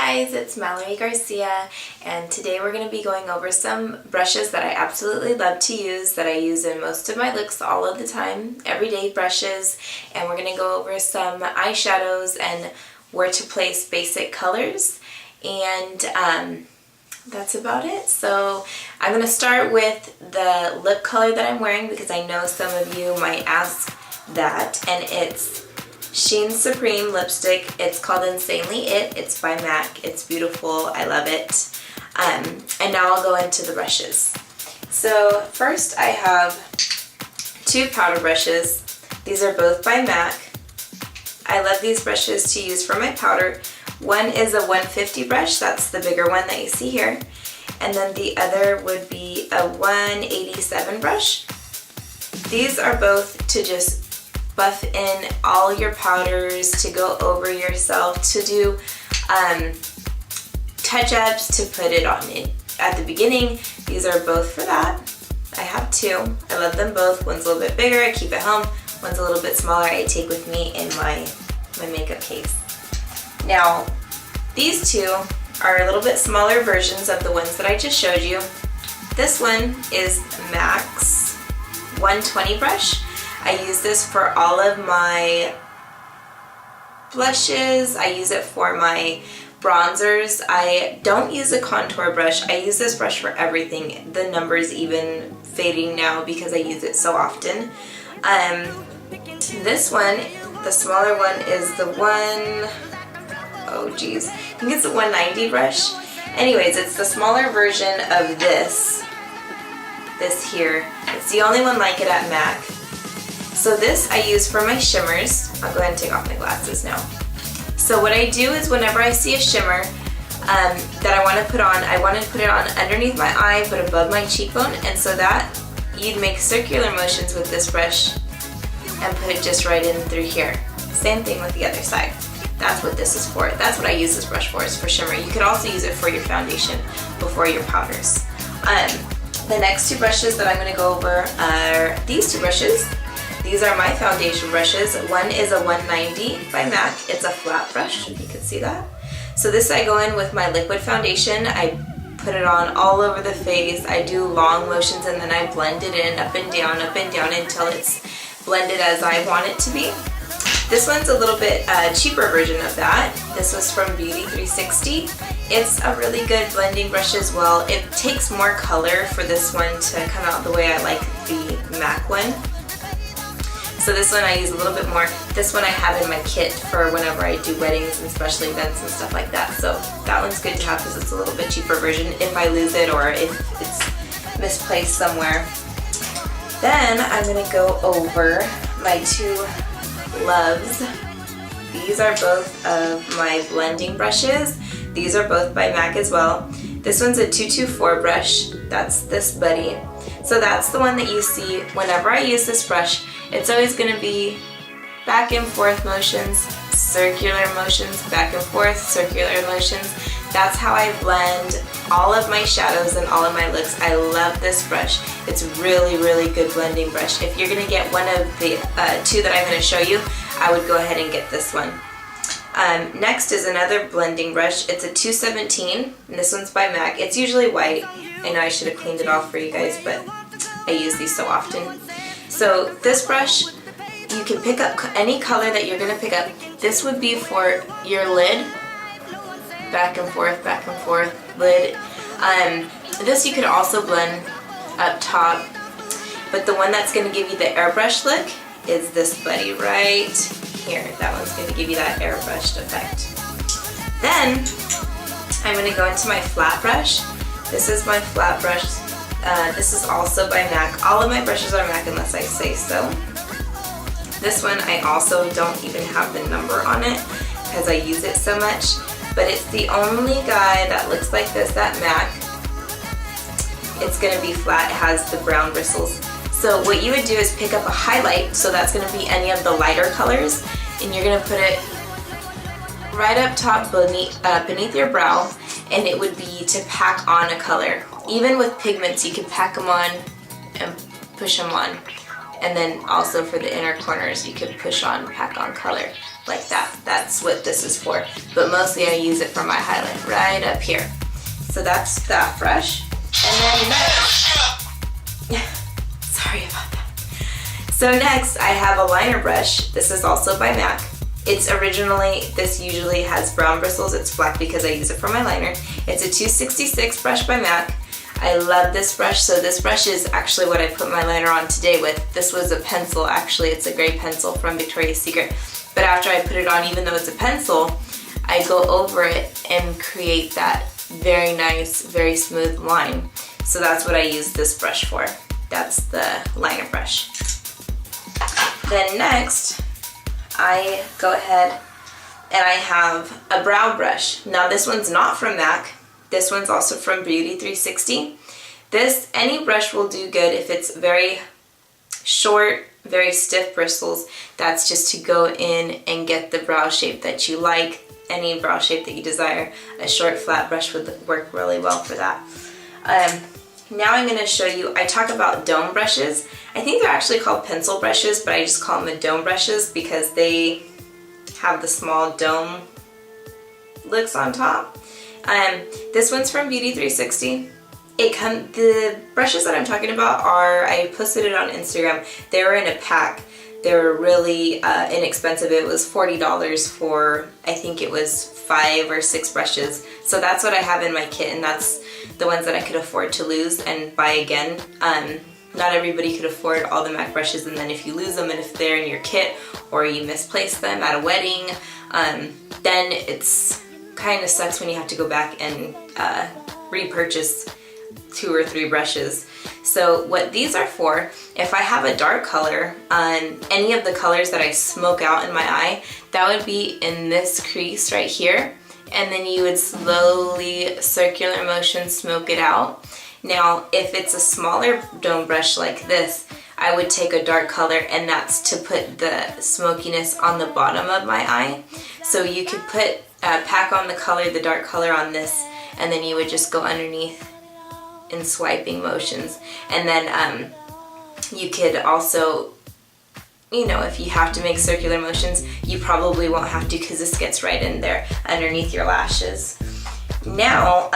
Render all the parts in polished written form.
guys, it's Mallory Garcia, and today we're going to be going over some brushes that I absolutely love to use, that I use in most of my looks all of the time, everyday brushes, and we're going to go over some eyeshadows and where to place basic colors, and that's about it. So I'm going to start with the lip color that I'm wearing because I know some of you might ask that, and it's Sheen Supreme lipstick. It's called Insanely It. It's by MAC. It's beautiful. I love it. And now I'll go into the brushes. So first I have two powder brushes. These are both by MAC. I love these brushes to use for my powder. One is a 150 brush. That's the bigger one that you see here. And then the other would be a 187 brush. These are both to just buff in all your powders, to go over yourself, to do touch-ups, to put it on it at the beginning. These are both for that. I have two. I love them both. One's a little bit bigger, I keep at home. One's a little bit smaller, I take with me in my makeup case. Now, these two are a little bit smaller versions of the ones that I just showed you. This one is MAC's 120 brush. I use this for all of my blushes. I use it for my bronzers. I don't use a contour brush. I use this brush for everything. The number's even fading now because I use it so often. This one, the smaller one, is the I think it's a 190 brush. Anyways, it's the smaller version of this here. It's the only one like it at MAC. So this I use for my shimmers. I'll go ahead and take off my glasses now. So what I do is whenever I see a shimmer that I want to put on, I want to put it on underneath my eye but above my cheekbone, and so that you'd make circular motions with this brush and put it just right in through here. Same thing with the other side. That's what this is for. That's what I use this brush for, is for shimmer. You could also use it for your foundation before your powders. The next two brushes that I'm going to go over are these two brushes. These are my foundation brushes. One is a 190 by MAC. It's a flat brush, if you can see that. So this I go in with my liquid foundation. I put it on all over the face. I do long motions and then I blend it in up and down until it's blended as I want it to be. This one's a little bit cheaper version of that. This was from Beauty 360. It's a really good blending brush as well. It takes more color for this one to come out the way I like the MAC one. So this one I use a little bit more. This one I have in my kit for whenever I do weddings and special events and stuff like that. So that one's good to have because it's a little bit cheaper version if I lose it or if it's misplaced somewhere. Then I'm going to go over my two loves. These are both of my blending brushes. These are both by MAC as well. This one's a 224 brush. That's this buddy. So that's the one that you see whenever I use this brush. It's always going to be back and forth motions, circular motions, back and forth, circular motions. That's how I blend all of my shadows and all of my looks. I love this brush. It's really, really good blending brush. If you're going to get one of the two that I'm going to show you, I would go ahead and get this one. Next is another blending brush. It's a 217, and this one's by MAC. It's usually white. I know I should have cleaned it off for you guys, but I use these so often. So this brush, you can pick up any color that you're going to pick up. This would be for your lid. Back and forth, lid. This you could also blend up top, but the one that's going to give you the airbrush look is this buddy right here. That one's going to give you that airbrushed effect. Then I'm going to go into my flat brush. This is my flat brush. This is also by MAC. All of my brushes are MAC unless I say so. This one I also don't even have the number on it because I use it so much, but it's the only guy that looks like this at MAC. It's going to be flat. It has the brown bristles. So what you would do is pick up a highlight, so that's going to be any of the lighter colors, and you're going to put it right up top beneath your brow, and it would be to pack on a color. Even with pigments, you can pack them on and push them on. And then also for the inner corners, you could push on, pack on color. like that. That's what this is for. But mostly I use it for my highlight right up here. So that's that brush. And then next, sorry about that. So next I have a liner brush. This is also by MAC. It's originally, this usually has brown bristles. It's black because I use it for my liner. It's a 266 brush by MAC. I love this brush. So this brush is actually what I put my liner on today with. This was a pencil, actually. It's a gray pencil from Victoria's Secret. But after I put it on, even though it's a pencil, I go over it and create that very nice, very smooth line. So that's what I use this brush for. That's the liner brush. Then next, I go ahead and I have a brow brush. Now this one's not from MAC. This one's also from Beauty 360. This, any brush will do good if it's very short, very stiff bristles. That's just to go in and get the brow shape that you like, any brow shape that you desire. A short flat brush would work really well for that. Now I'm going to show you, I talk about dome brushes. I think they're actually called pencil brushes, but I just call them dome brushes because they have the small dome looks on top. This one's from Beauty 360. The brushes that I'm talking about are, I posted it on Instagram. They were in a pack. They were really inexpensive. It was $40 for, I think it was 5 or 6 brushes. So that's what I have in my kit, and that's the ones that I could afford to lose and buy again. Not everybody could afford all the MAC brushes, and then if you lose them and if they're in your kit or you misplace them at a wedding, then it's kind of sucks when you have to go back and repurchase 2 or 3 brushes. So what these are for, if I have a dark color on any of the colors that I smoke out in my eye, that would be in this crease right here, and then you would slowly circular motion smoke it out. Now if it's a smaller dome brush like this, I would take a dark color, and that's to put the smokiness on the bottom of my eye. So you could put pack on the color, the dark color on this, and then you would just go underneath in swiping motions. And then you could also, you know, if you have to make circular motions, you probably won't have to because this gets right in there underneath your lashes. Now,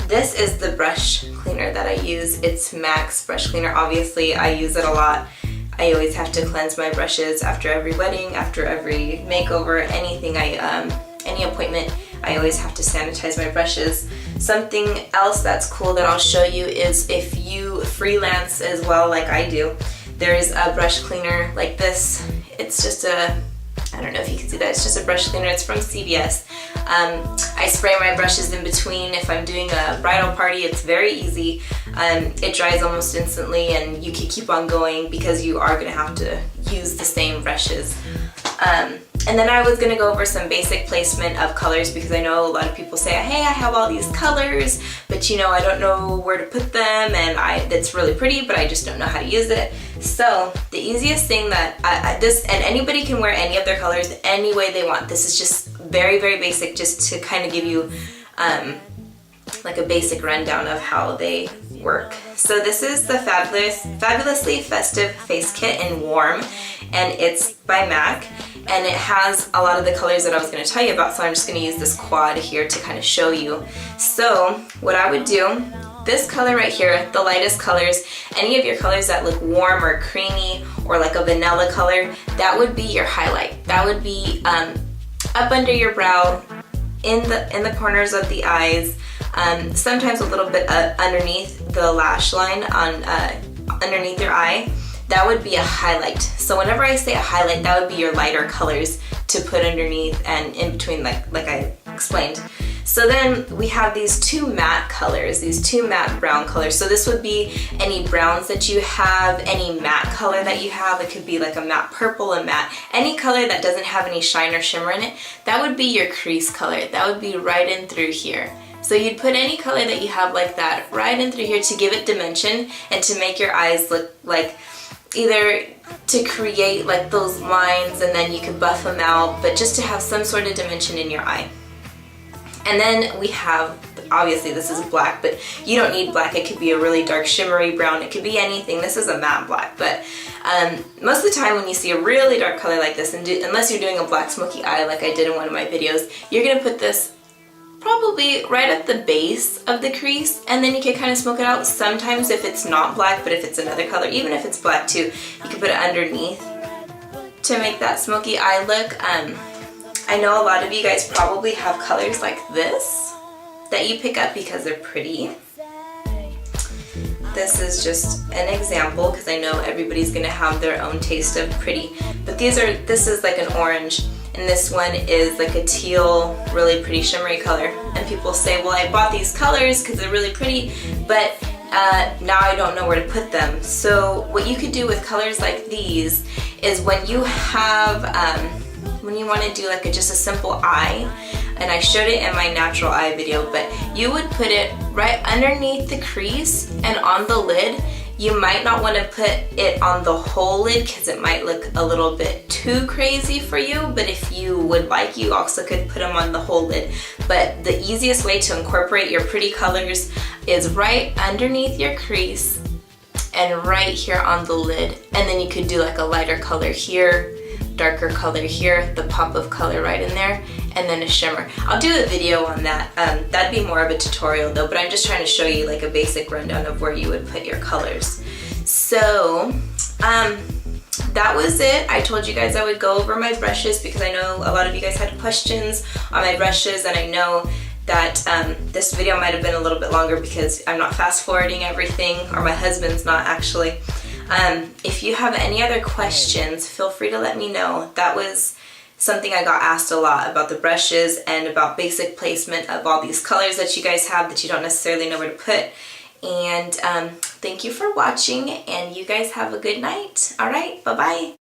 this is the brush cleaner that I use. It's MAC's brush cleaner. Obviously, I use it a lot. I always have to cleanse my brushes after every wedding, after every makeover, anything any appointment. I always have to sanitize my brushes. Something else that's cool that I'll show you is if you freelance as well like I do, there's a brush cleaner like this. It's just a, I don't know if you can see that, it's just a brush cleaner. It's from CVS. I spray my brushes in between. If I'm doing a bridal party, it's very easy. It dries almost instantly, and you can keep on going because you are going to have to use the same brushes. And then I was going to go over some basic placement of colors because I know a lot of people say, hey, I have all these colors, but you know, I don't know where to put them, and it's really pretty, but I just don't know how to use it. So the easiest thing that this, and anybody can wear any of their colors any way they want. This is just very, very basic, just to kind of give you like a basic rundown of how they work. So this is the Fabulously Festive Face Kit in Warm, and it's by MAC, and it has a lot of the colors that I was going to tell you about, so I'm just going to use this quad here to kind of show you. So what I would do, this color right here, the lightest colors, any of your colors that look warm or creamy or like a vanilla color, that would be your highlight. That would be up under your brow, in the corners of the eyes, sometimes a little bit underneath the lash line on underneath your eye. That would be a highlight. So whenever I say a highlight, that would be your lighter colors to put underneath and in between, like I explained. So then we have these 2 matte colors, these 2 matte brown colors. So this would be any browns that you have, any matte color that you have. It could be like a matte purple, a matte, any color that doesn't have any shine or shimmer in it. That would be your crease color. That would be right in through here. So you'd put any color that you have like that right in through here to give it dimension and to make your eyes look like, either to create like those lines and then you could buff them out, but just to have some sort of dimension in your eye. And then we have the obviously this is black, but you don't need black. It could be a really dark shimmery brown. It could be anything. This is a matte black, but most of the time when you see a really dark color like this, unless you're doing a black smoky eye like I did in one of my videos, you're gonna put this probably right at the base of the crease, and then you can kind of smoke it out. Sometimes if it's not black, but if it's another color, even if it's black too, you can put it underneath to make that smoky eye look. I know a lot of you guys probably have colors like this that you pick up because they're pretty. This is just an example because I know everybody's gonna have their own taste of pretty, but this is like an orange, and this one is like a teal, really pretty shimmery color. And people say, well, I bought these colors because they're really pretty, but now I don't know where to put them. So what you could do with colors like these is when you have, when you want to do like just a simple eye, and I showed it in my natural eye video, but you would put it right underneath the crease and on the lid. You might not want to put it on the whole lid because it might look a little bit too crazy for you, but if you would like, you also could put them on the whole lid. But the easiest way to incorporate your pretty colors is right underneath your crease and right here on the lid. And then you could do like a lighter color here, darker color here, the pop of color right in there, and then a shimmer. I'll do a video on that. That'd be more of a tutorial though, but I'm just trying to show you like a basic rundown of where you would put your colors. So that was it. I told you guys I would go over my brushes because I know a lot of you guys had questions on my brushes, and I know that this video might have been a little bit longer because I'm not fast forwarding everything, or my husband's not actually. If you have any other questions, feel free to let me know. That was something I got asked a lot about the brushes and about basic placement of all these colors that you guys have that you don't necessarily know where to put. And thank you for watching, and you guys have a good night. All right, bye-bye.